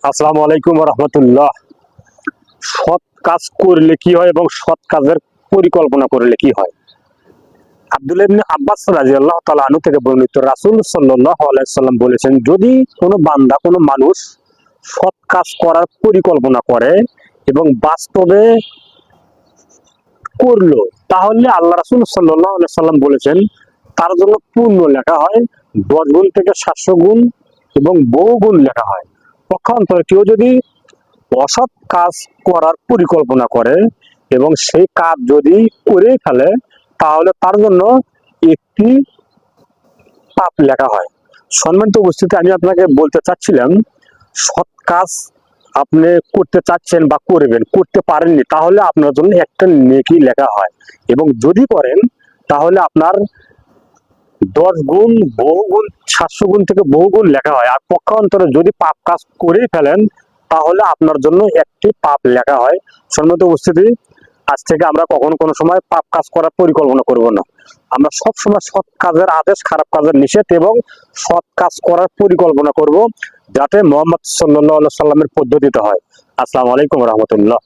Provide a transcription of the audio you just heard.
আসসালামু আলাইকুম ওয়া রাহমাতুল্লাহ। সৎ কাজ করলে কি হয় এবং সৎ কাজের পরিকল্পনা করলে কি হয়? আব্দুল্লাহ ইবনে আব্বাস রাদিয়াল্লাহু তাআলা আনহু থেকে বর্ণিত, রাসূল সাল্লাল্লাহু আলাইহি সাল্লাম বলেছেন, যদি কোনো বান্দা, কোনো মানুষ সৎ কাজ করার পরিকল্পনা করে এবং বাস্তবে করলো, তাহলে আল্লাহ রাসূল সাল্লাল্লাহু আলাইহি সাল্লাম বলেছেন তার জন্য পূর্ণ লেখা হয়, 10 গুণ থেকে 700 গুণ এবং বহু গুণ লেখা হয়। পক্ষান্তরে কেউ যদি অসৎ কাজ করার পরিকল্পনা করে এবং সেই কাজ যদি করে ফেলে, তাহলে তার জন্য একটি পাপ লেখা হয়। সম্মানিত উপস্থিতি, আমি আপনাকে বলতে চাচ্ছিলাম, সৎ কাজ আপনি করতে চাচ্ছেন বা করবেন, করতে পারেননি, তাহলে আপনার জন্য একটা নেকি লেখা হয়, এবং যদি করেন তাহলে আপনার 10 গুণ, বহু গুণ, 700 গুণ থেকে বহু গুণ লেখা হয়। আর পক্ষান্তরে যদি পাপ কাজ করেই ফেলেন, তাহলে আপনার জন্য একটি পাপ লেখা হয়। সম্মানিত উপস্থিতি, আজ থেকে আমরা কখনো কোনো সময় পাপ কাজ করার পরিকল্পনা করব না। আমরা সব সময় সৎ কাজের আদেশ, খারাপ কাজের নিষেধ এবং সৎ কাজ করার পরিকল্পনা করব, যাতে মুহাম্মদ সাল্লাল্লাহু আলাইহি সাল্লামের পদ্ধতিতে হয়। আসসালামু আলাইকুম ওয়া রাহমাতুল্লাহ।